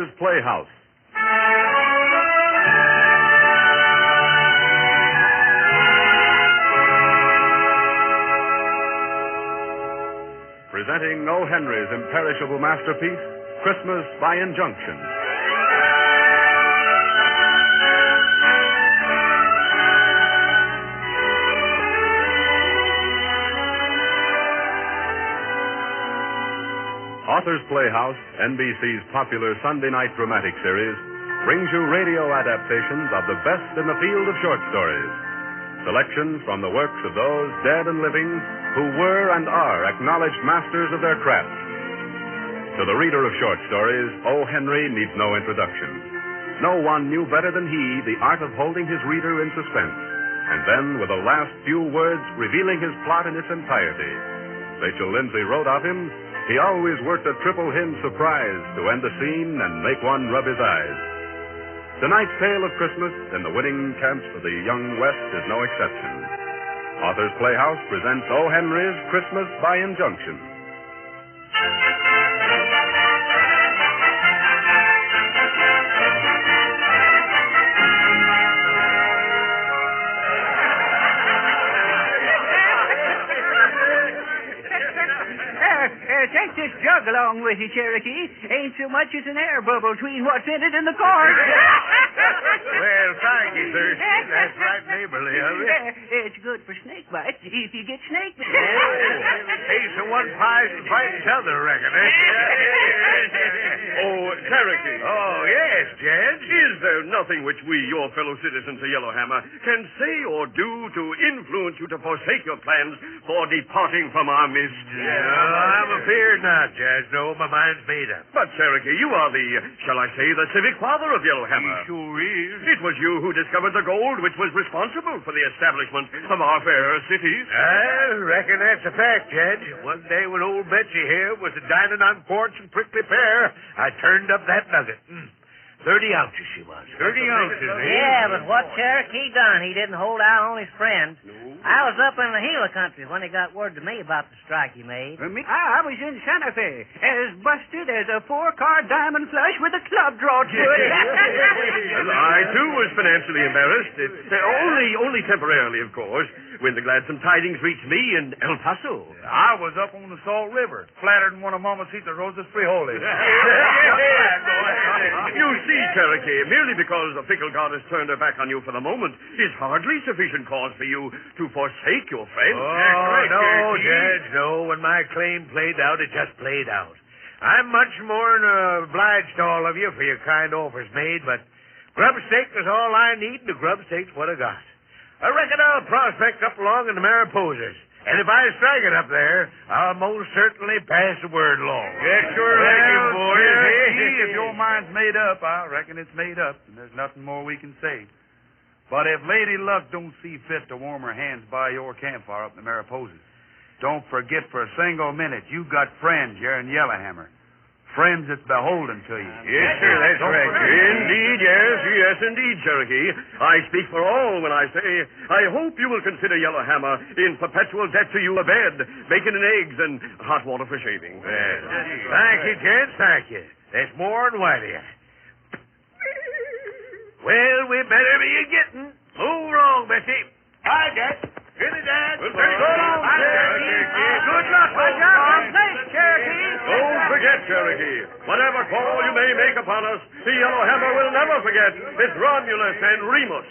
Author's Playhouse. Presenting O.Henry's imperishable masterpiece, Christmas by Injunction. Author's Playhouse, NBC's popular Sunday night dramatic series, brings you radio adaptations of the best in the field of short stories. Selections from the works of those dead and living who were and are acknowledged masters of their craft. To the reader of short stories, O.Henry needs no introduction. No one knew better than he the art of holding his reader in suspense, and then, with the last few words, revealing his plot in its entirety. Rachel Lindsay wrote of him, he always worked a triple hymn surprise to end the scene and make one rub his eyes. Tonight's tale of Christmas in the winning camps of the young West is no exception. Author's Playhouse presents O.Henry's Christmas by Injunction. Take this jug along with you, Cherokee. Ain't so much as an air bubble between what's in it and the cork. Well, thank you, sir. That's right neighborly of you. It's good for snake bites if you get snake bites. Hey, so one pies and fight each other, I reckon, eh? Oh, Cherokee. Oh, yes, Judge. Is there nothing which we, your fellow citizens of Yellowhammer, can say or do to influence you to forsake your plans for departing from our midst? I'm afeard not, Judge. No, my mind's made up. But, Cherokee, you are the, shall I say, the civic father of Yellowhammer. He sure is. It was you who discovered the gold which was responsible for the establishment of our fair cities. I reckon that's a fact, Judge. One day when old Betsy here was dining on porch and prickly pear, I turned up that nugget. 30 ounces she was. 30 ounces, eh? Yeah, but what Cherokee done, he didn't hold out on his friends. No. I was up in the Gila country when he got word to me about the strike he made. I was in Santa Fe, as busted as a 4-card diamond flush with a club draw to it. Well, I, too, was financially embarrassed. Only temporarily, of course, when the gladsome tidings reached me in El Paso. I was up on the Salt River, flattered in one of Mamacita Rosa's frijoles. You see, Cherokee, merely because the fickle goddess turned her back on you for the moment is hardly sufficient cause for you to forsake your friend. Oh, no, Judge, no. When my claim played out, it just played out. I'm much more than obliged to all of you for your kind offers made, but grub steak is all I need, and the grub steak's what I got. I reckon I'll prospect up along in the Mariposas. And if I strike it up there, I'll most certainly pass the word along. Yes, sure, well, boys. If your mind's made up, I reckon it's made up, and there's nothing more we can say. But if Lady Luck don't see fit to warm her hands by your campfire up in the Mariposas, don't forget for a single minute you got friends here in Yellowhammer. Friends that's beholden to you. Yes, sir, that's right. Indeed, yes, indeed, Cherokee. I speak for all when I say, I hope you will consider Yellowhammer in perpetual debt to you a bed, bacon and eggs, and hot water for shaving. Thank you, gents, thank you. That's more than white here. Well, we better be getting. Move wrong, Bessie. Hi, Dad. Here the Dad. So long, Cherokee. Good luck, my job. Thanks, Cherokee. Don't forget, Cherokee, whatever call you may make upon us, the Yellowhammer will never forget its Romulus and Remus.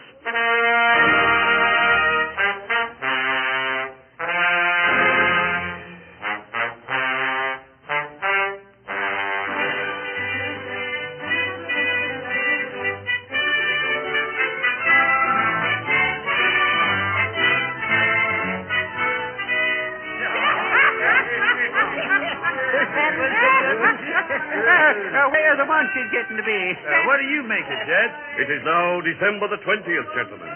Where the bunch is getting to be. What do you make it, Jed? It is now December the 20th, gentlemen.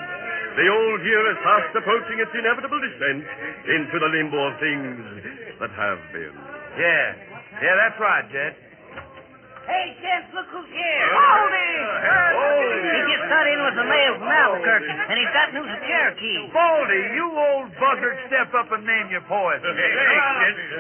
The old year is fast approaching its inevitable descent into the limbo of things that have been. Yeah, that's right, Jed. Hey, gents, look who's here. Baldy! He just got in with the mail from Albuquerque, and he's got news of Cherokee. Baldy, you old buzzard, step up and name your poison.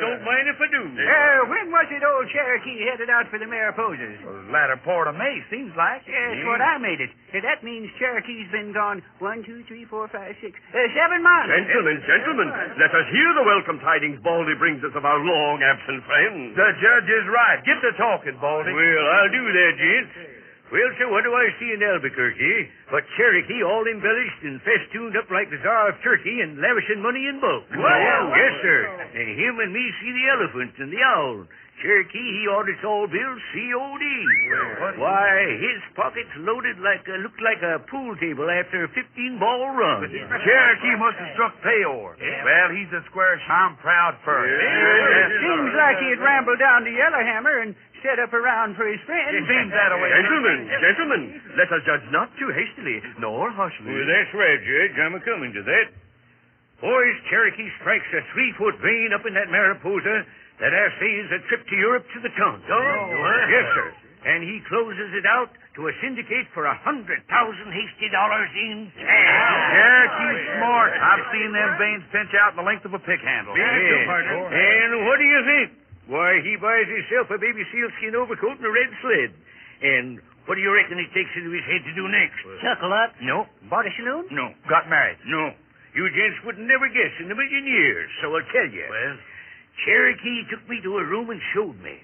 Don't mind if I do. When was it old Cherokee headed out for the Mariposas? Latter part of May, seems like. That's what I made it. That means Cherokee's been gone 1, 2, 3, 4, 5, 6, 7 months. Gentlemen, let us hear the welcome tidings Baldy brings us of our long-absent friend. The judge is right. Get to talking, Baldy. Well, I'll do that, gents. Well, sir, what do I see in Albuquerque but Cherokee all embellished and festooned up like the Tsar of Turkey and lavishing money in bulk? Yes, sir. And him and me see the elephant and the owl. Cherokee, he audits all bills COD. Why, his pockets loaded looked like a pool table after a 15-ball run. Cherokee must have struck payor. Yeah. Well, he's a square I'm proud for him. Seems like he'd rambled down to Yellowhammer and set up around for his friends. Seems that way. Gentlemen, let us judge not too hastily, nor harshly. Well, that's right, Judge. I'm a-coming to that. Boys, Cherokee strikes a 3-foot vein up in that Mariposa that I say is a trip to Europe to the tongue. Yes, sir. And he closes it out to a syndicate for $100,000 hasty dollars in cash. Cherokee's smart. I've seen them veins pinch out the length of a pick handle. And what do you think? Why, he buys himself a baby sealskin overcoat and a red sled. And what do you reckon he takes into his head to do next? Chuckle up. No. Bought a saloon? No. Got married. No. You gents would never guess in a million years, so I'll tell you. Well? Cherokee took me to a room and showed me.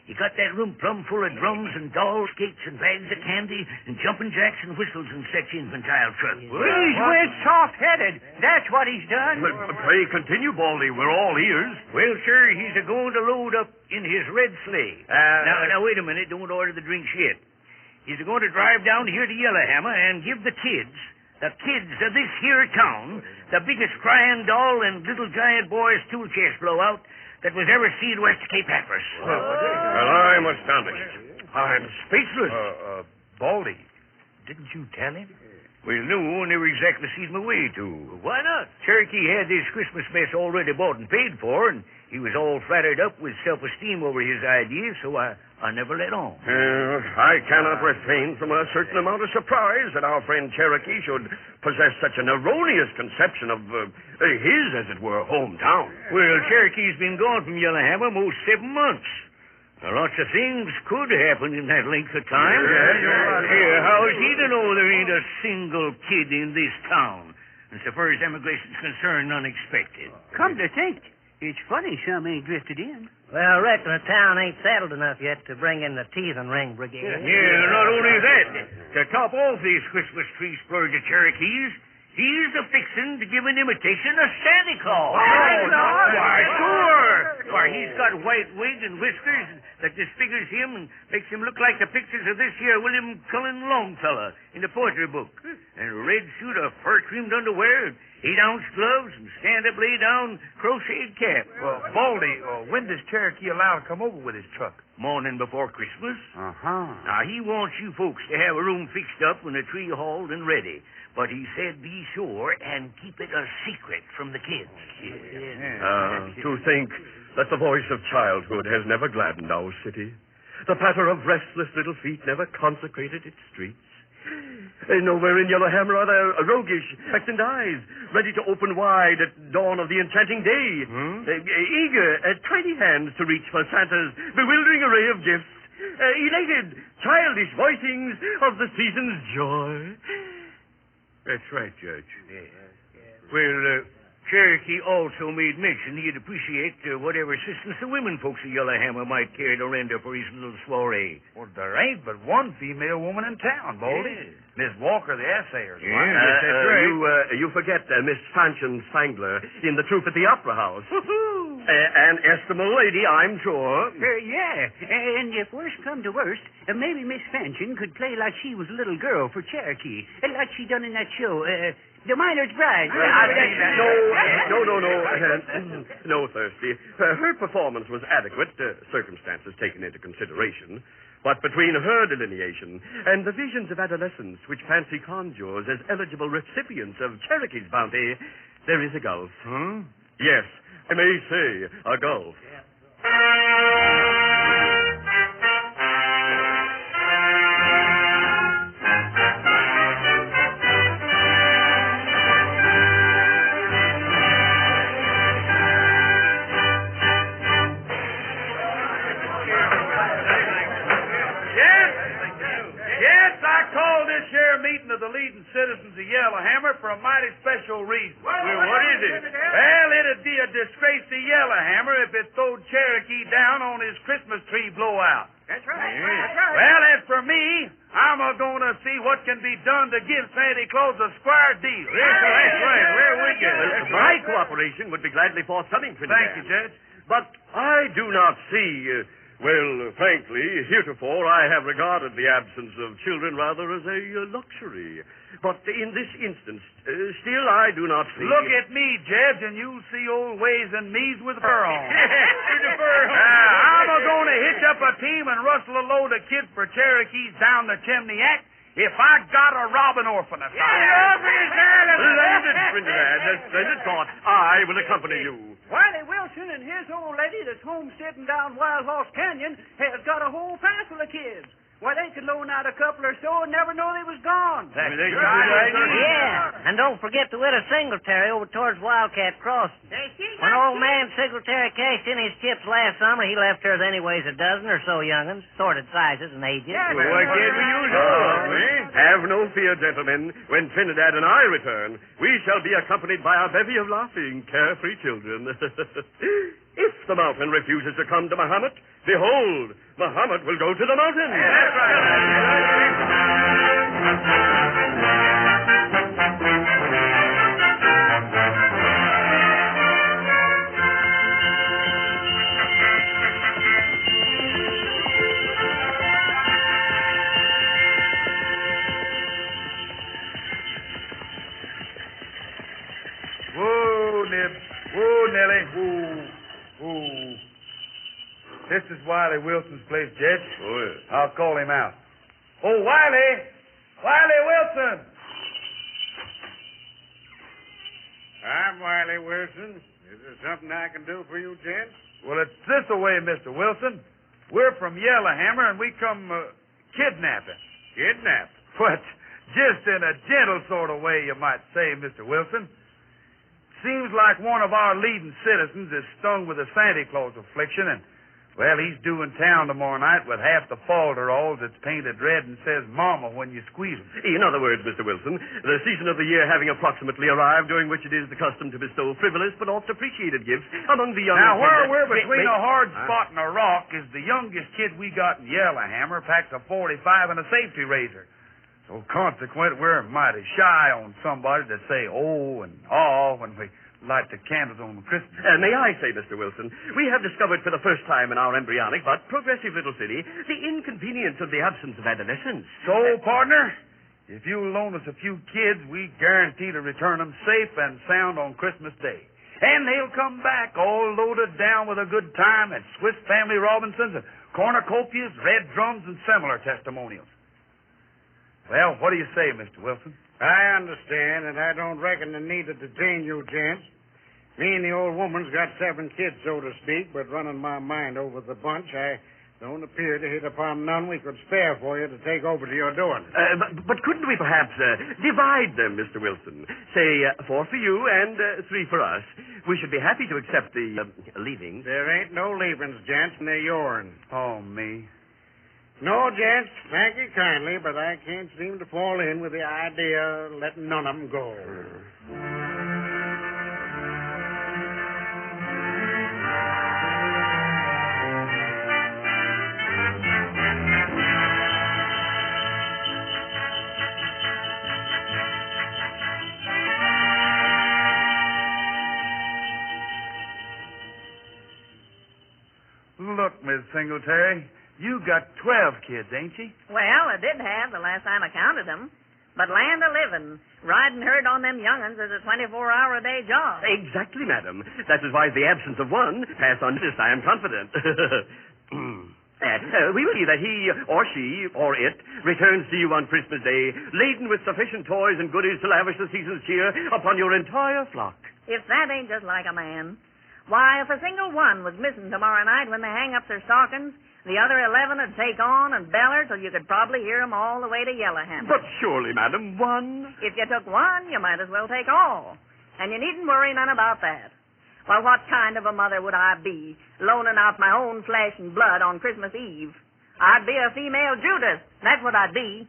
He got that room plumb full of drums and dolls, skates and bags of candy and jumping jacks and whistles and such infantile truck. He's went soft-headed. That's what he's done. Pray continue, Baldy. We're all ears. Well, sir, he's a-going to load up in his red sleigh. Now, wait a minute. Don't order the drinks yet. He's a-going to drive down here to Yellowhammer and give the kids of this here town, the biggest crying doll and little giant boy's tool chest blowout that was ever seen west of Cape Hatteras. Well, I'm astonished. I'm speechless. Baldy, didn't you tell him? Well, no, never exactly seen my way to. Why not? Cherokee had this Christmas mess already bought and paid for, and he was all flattered up with self-esteem over his idea, so I never let on. I cannot refrain from a certain amount of surprise that our friend Cherokee should possess such an erroneous conception of his, as it were, hometown. Well, Cherokee's been gone from Yellowhammer most 7 months. Now, lots of things could happen in that length of time. Here, how's he to know there ain't a single kid in this town? And so far as emigration's concerned, unexpected. Come to think, it's funny some ain't drifted in. Well, I reckon the town ain't settled enough yet to bring in the teeth and ring brigade. Yeah, not only that, to top off these Christmas tree splurge of Cherokees, he's a-fixin' to give an imitation of Santa Claus. Why, sure. Why, he's got white wig and whiskers that disfigures him and makes him look like the pictures of this here William Cullen Longfellow in the poetry book. And a red suit of fur-trimmed underwear, 8-ounce gloves, and stand-up lay-down crocheted cap. Well, Baldy, when does Cherokee allow to come over with his truck? Morning before Christmas. Uh-huh. Now, he wants you folks to have a room fixed up and a tree hauled and ready. But he said be sure and keep it a secret from the kids. To think that the voice of childhood has never gladdened our city. The patter of restless little feet never consecrated its streets. Nowhere in Yellowhammer are there roguish, expectant eyes, ready to open wide at dawn of the enchanting day. Eager, tiny hands to reach for Santa's bewildering array of gifts. Elated, childish voicings of the season's joy. That's right, Judge. Well, Cherokee also made mention he'd appreciate whatever assistance the women folks of Yellowhammer might care to render for his little soiree. Well, there ain't but one female woman in town, Baldy. Miss Walker, the assayer. That's right. You forget Miss Fanchon Spangler in The Troupe at the Opera House. An estimable lady, I'm sure. Yeah, and if worst come to worst, maybe Miss Fanchon could play like she was a little girl for Cherokee, like she done in that show, The Miner's Bride. No, Thirsty. Her performance was adequate, circumstances taken into consideration. But between her delineation and the visions of adolescence which fancy conjures as eligible recipients of Cherokee's bounty, there is a gulf. Yes, I may say a gulf. citizens of Yellowhammer for a mighty special reason. Well, what is it? Well, it'd be a disgrace to Yellowhammer if it throwed Cherokee down on his Christmas tree blowout. That's right. Yeah. That's right. Well, as for me, I'm going to see what can be done to give Santa Claus a square deal. Yes, that's right. Where we get it? My cooperation would be gladly forthcoming, Trinidad. Thank you, Judge. But I do not see, frankly, heretofore I have regarded the absence of children rather as a luxury. But in this instance, still I do not see... Look at me, Judge, and you'll see old ways and me's with fur on. With the fur on. I'm going to hitch up a team and rustle a load of kids for Cherokees down the chimney act if I got a robbing orphan aside. Splendid, Trinidad, a splendid thought. I will accompany you. Wiley Wilson and his old lady that's homesteading down Wild Horse Canyon has got a whole passel of kids. Why, they could loan out a couple or so and never know they was gone. That's They right. Yeah, and don't forget the widow Singletary over towards Wildcat Crossing. When old man Singletary cashed in his chips last summer, he left hers anyways a dozen or so young'uns, sorted sizes and ages. Well, why can't we use all of them, eh? Have no fear, gentlemen. When Trinidad and I return, we shall be accompanied by a bevy of laughing, carefree children. If the mountain refuses to come to Muhammad, behold, Muhammad will go to the mountain. That's Whoa, Nib. Whoa, Nellie. Whoa. Whoa. This is Wiley Wilson's place, Judge. Oh, yes. I'll call him out. Oh, Wiley! Wiley Wilson! I'm Wiley Wilson. Is there something I can do for you, gents? Well, it's this way, Mr. Wilson. We're from Yellowhammer, and we come kidnapping. Kidnapped. But just in a gentle sort of way, you might say, Mr. Wilson. Seems like one of our leading citizens is stung with a Santa Claus affliction, and, well, he's due in town tomorrow night with half the falderols that's painted red and says Mama when you squeeze him. In other words, Mr. Wilson, the season of the year having approximately arrived, during which it is the custom to bestow frivolous but oft appreciated gifts among the young... Now, where we're between a hard spot and a rock is the youngest kid we got in Yellowhammer packs a 45 and a safety razor. So, consequent, we're mighty shy on somebody to say oh and aw when we light the candles on Christmas. May I say, Mr. Wilson, we have discovered for the first time in our embryonic but progressive little city the inconvenience of the absence of adolescence. So, partner, if you'll loan us a few kids, we guarantee to return them safe and sound on Christmas Day. And they'll come back all loaded down with a good time at Swiss Family Robinsons and cornucopias, red drums, and similar testimonials. Well, what do you say, Mr. Wilson? I understand, and I don't reckon the need to detain you, gents. Me and the old woman's got 7 kids, so to speak, but running my mind over the bunch, I don't appear to hit upon none we could spare for you to take over to your doing. But couldn't we perhaps divide them, Mr. Wilson? Say 4 for you and 3 for us. We should be happy to accept the leavings. There ain't no leavings, gents, and they're yourn. Oh, me. No, gents, thank you kindly, but I can't seem to fall in with the idea of letting none of them go. Look, Miss Singletary, you got 12 kids, ain't you? Well, I did have the last time I counted them. But land a living, riding herd on them young'uns is a 24-hour-a-day job. Exactly, madam. That is why the absence of one pass unnoticed, I am confident. We will see that he or she or it returns to you on Christmas Day, laden with sufficient toys and goodies to lavish the season's cheer upon your entire flock. If that ain't just like a man. Why, if a single one was missing tomorrow night when they hang up their stockings, the other 11 would take on and beller till you could probably hear 'em all the way to Yellowhammer. But surely, madam, one... If you took one, you might as well take all. And you needn't worry none about that. Well, what kind of a mother would I be, loaning out my own flesh and blood on Christmas Eve? I'd be a female Judas. That's what I'd be.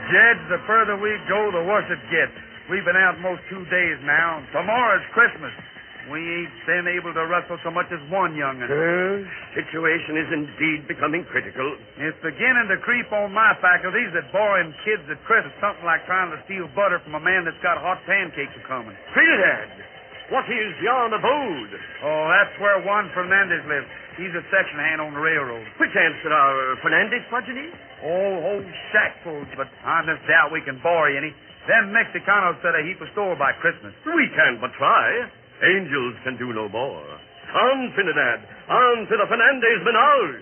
Jed, the further we go, the worse it gets. We've been out most 2 days now. Tomorrow's Christmas. We ain't been able to rustle so much as one young'un. Situation is indeed becoming critical. It's beginning to creep on my faculties that borrowing kids at Christmas is something like trying to steal butter from a man that's got hot pancakes a-coming. Trinidad, what is yon abode? Oh, that's where Juan Fernandez lives. He's a section hand on the railroad. Which answer our Fernandez progeny? Whole shackfuls, but I just doubt we can borrow any. Them Mexicanos set a heap of store by Christmas. We can but try. Angels can do no more. On, Trinidad. On to the Fernandez menage.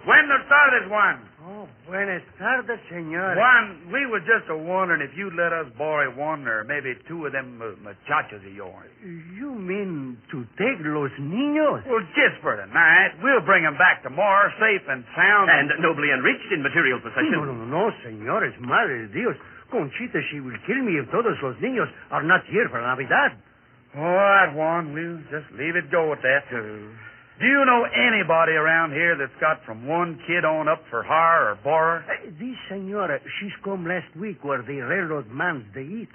Buenas tardes, Juan. Oh, buenas tardes, senor. Juan, we was just wondering if you'd let us borrow one or maybe two of them muchachos of yours. You mean to take los niños? Well, just for the night. We'll bring them back tomorrow, safe and sound. And nobly enriched in material possession. No, señores. Madre de Dios. Conchita, she will kill me if todos los niños are not here for Navidad. All right, Juan. We'll just leave it go at that. Do you know anybody around here that's got from one kid on up for hire or borrow? This senora, she's come last week where the railroad mans they eat.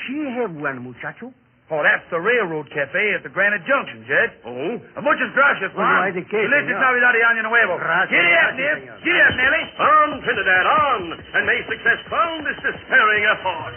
She have one muchacho. Oh, that's the railroad cafe at the Granite Junction, Jed. Oh? Muchas gracias, Juan. ¿De qué, Felices señor? Navidad y Año Nuevo. Gracias, Giddy up, gracias, Nip. señor. Giddy up, Nellie. On, Trinidad, on! And may success crown this despairing effort.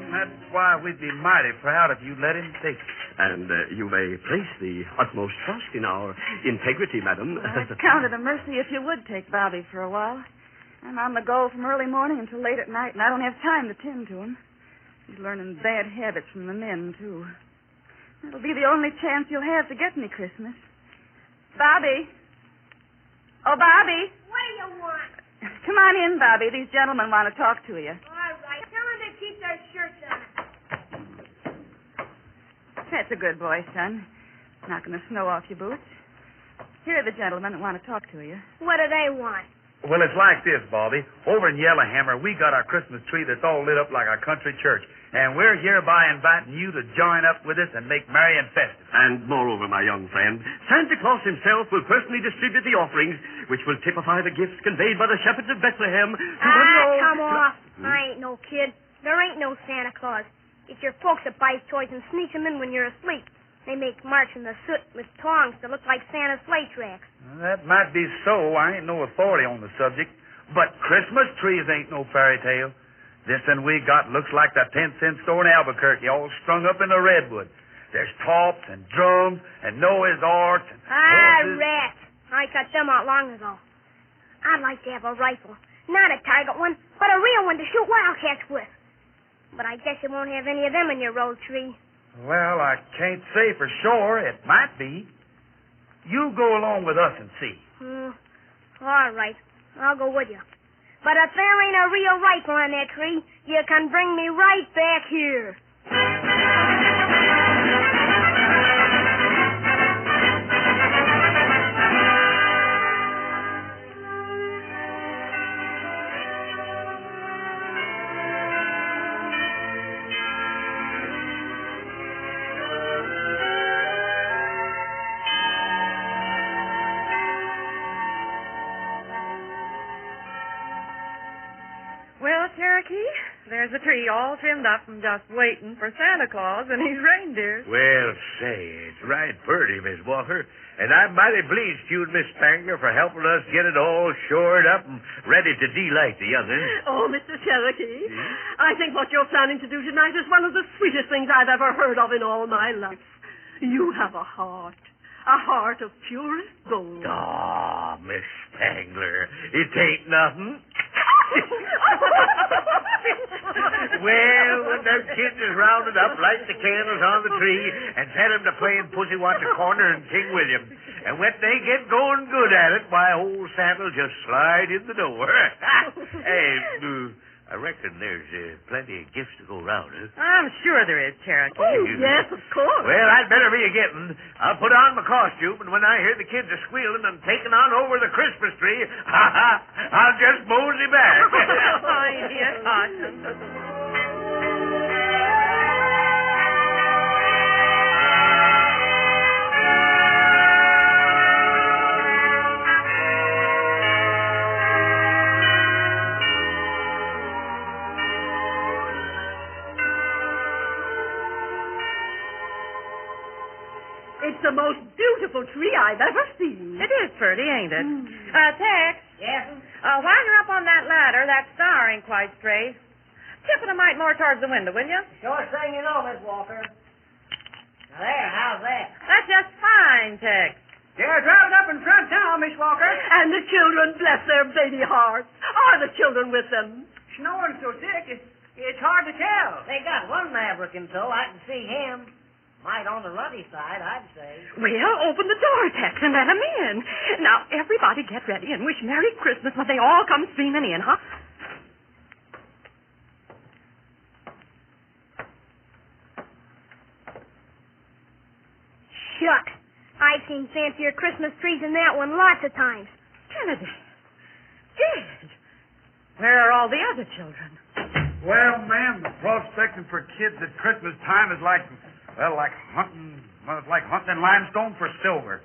That's why we'd be mighty proud if you'd let him take it. And you may place the utmost trust in our integrity, madam. I'd count it a mercy if you would take Bobby for a while. I'm on the go from early morning until late at night, and I don't have time to tend to him. He's learning bad habits from the men, too. It'll be the only chance you'll have to get me Christmas. Bobby. Oh, Bobby. What do you want? Come on in, Bobby. These gentlemen want to talk to you. All right. Tell them to keep their shirts on. That's a good boy, son. Not going to snow off your boots. Here are the gentlemen that want to talk to you. What do they want? Well, it's like this, Bobby. Over in Yellowhammer, we got our Christmas tree that's all lit up like our country church. And we're hereby inviting you to join up with us and make merry and festive. And moreover, my young friend, Santa Claus himself will personally distribute the offerings, which will typify the gifts conveyed by the shepherds of Bethlehem to Come off. I ain't no kid. There ain't no Santa Claus. It's your folks that buys toys and sneaks them in when you're asleep. They make marks in the soot with tongs that look like Santa's sleigh tracks. Well, that might be so. I ain't no authority on the subject. But Christmas trees ain't no fairy tale. This one we got looks like the 10-cent store in Albuquerque, all strung up in the redwood. There's tops and drums and Noah's Ark and horses. Rats. I cut them out long ago. I'd like to have a rifle. Not a target one, but a real one to shoot wildcats with. But I guess you won't have any of them in your road tree. Well, I can't say for sure. It might be. You go along with us and see. All right. I'll go with you. But if there ain't a real rifle on that tree, you can bring me right back here. Well, Cherokee, there's a tree all trimmed up and just waiting for Santa Claus and his reindeers. Well, say, it's right pretty, Miss Walker. And I'm mighty pleased to you and Miss Spangler for helping us get it all shored up and ready to delight the young'un. Oh, Mr. Cherokee, I think what you're planning to do tonight is one of the sweetest things I've ever heard of in all my life. You have a heart of purest gold. Oh, Miss Spangler, it ain't nothing. Well, when them kids is rounded up, light the candles on the tree and set 'em to playing Pussy Wants a Corner and King William. And when they get going good at it, why, old Santa'll just slide in the door. Hey, I reckon there's plenty of gifts to go round, huh? I'm sure there is, Cherokee. Oh, yes, of course. Well, I'd better be a-getting. I'll put on my costume, and when I hear the kids are squealing and taking on over the Christmas tree, I'll just mosey back. Oh, dear Carson. It's the most beautiful tree I've ever seen. It is pretty, ain't it? Tex. Yes? While you're up on that ladder, that star ain't quite straight. Tip it a mite more towards the window, will you? Sure thing you know, Miss Walker. Now there, how's that? That's just fine, Tex. Yeah, drive it up in front now, Miss Walker. And the children, bless their baby hearts. Are the children with them? Snowing so thick, it's hard to tell. They got one maverick in tow. I can see him. Might on the ruddy side, I'd say. Well, open the door, Tex, and let them in. Now, everybody get ready and wish Merry Christmas when they all come streaming in, huh? Shucks. I've seen fancier Christmas trees than that one lots of times. Kennedy. Dead. Where are all the other children? Well, ma'am, prospecting for kids at Christmas time is like hunting in limestone for silver.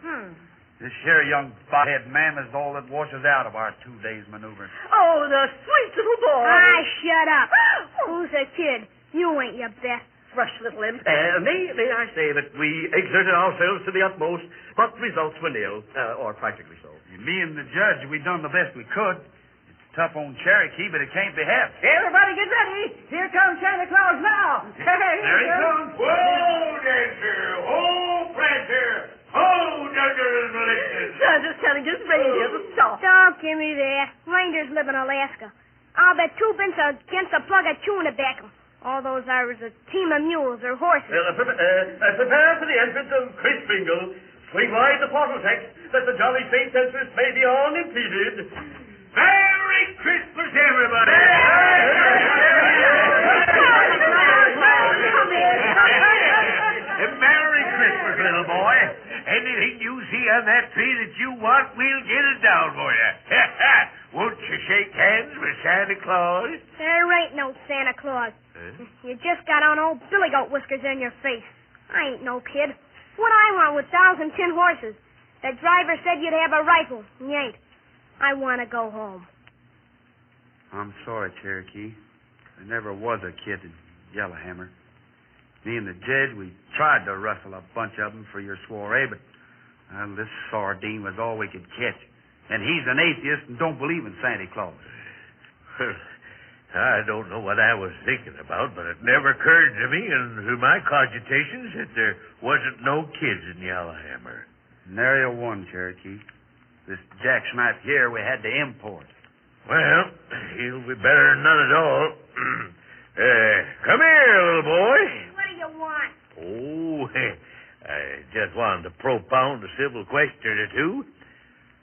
This here young bothead, ma'am, is all that washes out of our 2 days' maneuvering. Oh, the sweet little boy. Ah, shut up. Who's a kid? You ain't, you bet. Fresh little imp. May I say that we exerted ourselves to the utmost, but results were nil, or practically so. Me and the judge, we done the best we could. It's tough on Cherokee, but it can't be helped. Everybody get ready. Here comes Santa Claus now. Hey, There he comes. Whoa, Dancer. Whoa, Prancer. Whoa, Duggar and Melissa. Santa's telling his reindeer to stop. Don't give me that. Reindeers live in Alaska. I'll bet 2 bits against a plug of chewing tobacco. All those are a team of mules or horses. Prepare for the entrance of Chris Bingle. Swing wide the portal text that the jolly St. Entrance may be unimpeded. Merry Christmas, everybody. Merry Christmas, little boy. Anything you see on that tree that you want, we'll get it down for you. Won't you shake hands with Santa Claus? There ain't no Santa Claus. You just got on old billy goat whiskers in your face. I ain't no kid. What I want was 1,010 horses. The driver said you'd have a rifle. You ain't. I want to go home. I'm sorry, Cherokee. There never was a kid in Yellowhammer. Me and the judge, we tried to rustle a bunch of them for your soiree, but this sardine was all we could catch. And he's an atheist and don't believe in Santa Claus. I don't know what I was thinking about, but it never occurred to me in my cogitations that there wasn't no kids in Yellowhammer. Nary a one, Cherokee. This jacksnipe here we had to import. Well, he'll be better than none at all. Come here, little boy. What do you want? Oh, I just wanted to propound a civil question or two.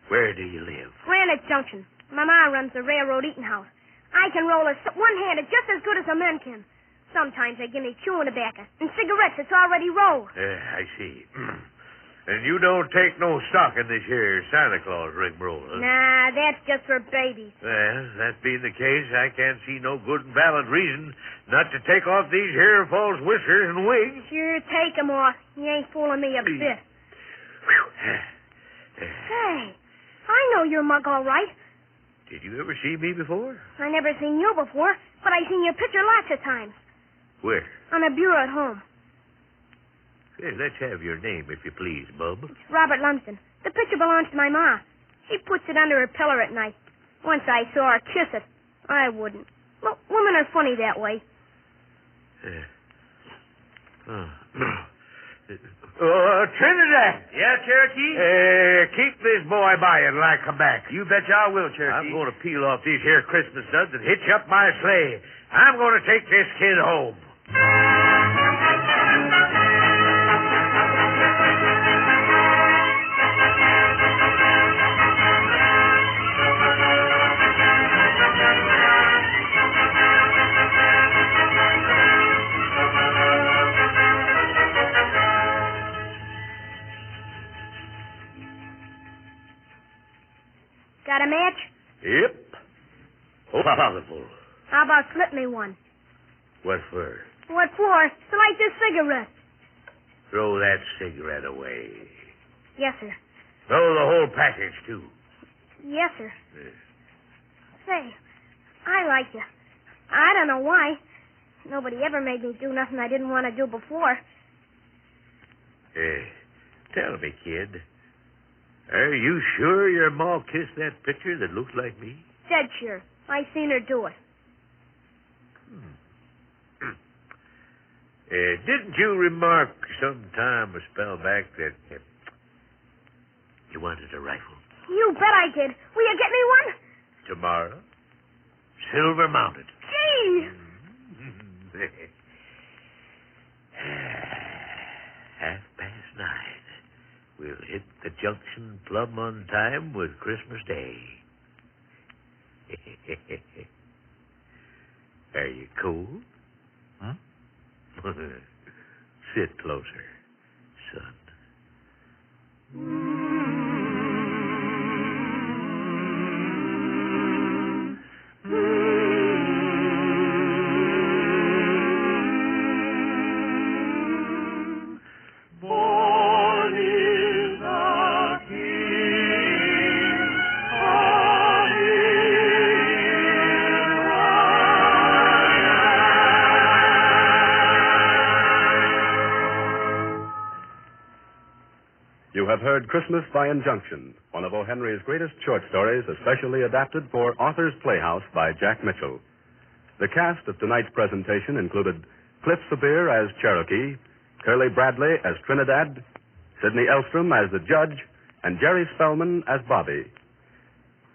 Where do you live? Granite Junction. My ma runs the railroad eating house. I can roll one-handed just as good as the men can. Sometimes they give me chewing tobacco and cigarettes that's already rolled. I see. And you don't take no stock in this here Santa Claus rigmarole, huh? Nah, that's just for babies. Well, that being the case, I can't see no good and valid reason not to take off these here false whiskers and wigs. Sure, take 'em off. You ain't fooling me a bit. Hey, I know your mug all right. Did you ever see me before? I never seen you before, but I seen your picture lots of times. Where? On a bureau at home. Hey, let's have your name, if you please, bub. It's Robert Lumsden. The picture belongs to my ma. She puts it under her pillow at night. Once I saw her kiss it. I wouldn't. Well, women are funny that way. Trinidad! Yeah, Cherokee? Keep this boy by you till I come back. You betcha I will, Cherokee. I'm going to peel off these here Christmas nuts and hitch up my sleigh. I'm going to take this kid home. Got a match? Yep. Oh, powerful. How about slip me one? What for? What for? To light this cigarette. Throw that cigarette away. Yes, sir. Throw the whole package, too. Yes, sir. Say, I like you. I don't know why. Nobody ever made me do nothing I didn't want to do before. Tell me, kid. Are you sure your ma kissed that picture that looks like me? Dead sure. I seen her do it. Didn't you remark some time a spell back that you wanted a rifle? You bet I did. Will you get me one? Tomorrow? Silver mounted. Gee! 9:30. We'll hit the junction plumb on time with Christmas Day. Are you cool? Huh? Sit closer, son. You have heard Christmas by Injunction, one of O.Henry's greatest short stories, especially adapted for Author's Playhouse by Jack Mitchell. The cast of tonight's presentation included Cliff Sabir as Cherokee, Curly Bradley as Trinidad, Sidney Elstrom as the Judge, and Jerry Spellman as Bobby.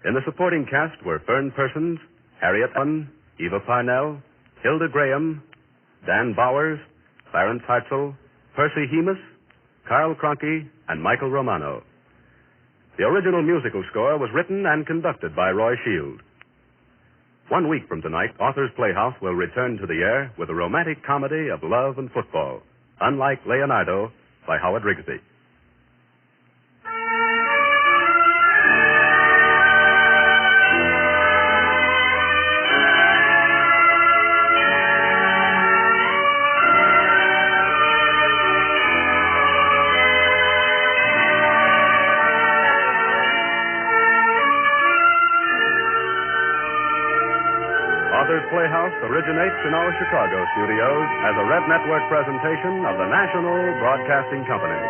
In the supporting cast were Fern Persons, Harriet Unn, Eva Parnell, Hilda Graham, Dan Bowers, Clarence Hartzell, Percy Hemus, Carl Cronky, and Michael Romano. The original musical score was written and conducted by Roy Shield. 1 week from tonight, Author's Playhouse will return to the air with a romantic comedy of love and football, Unlike Leonardo, by Howard Rigsby. Author's Playhouse originates in our Chicago studios as a Red Network presentation of the National Broadcasting Company.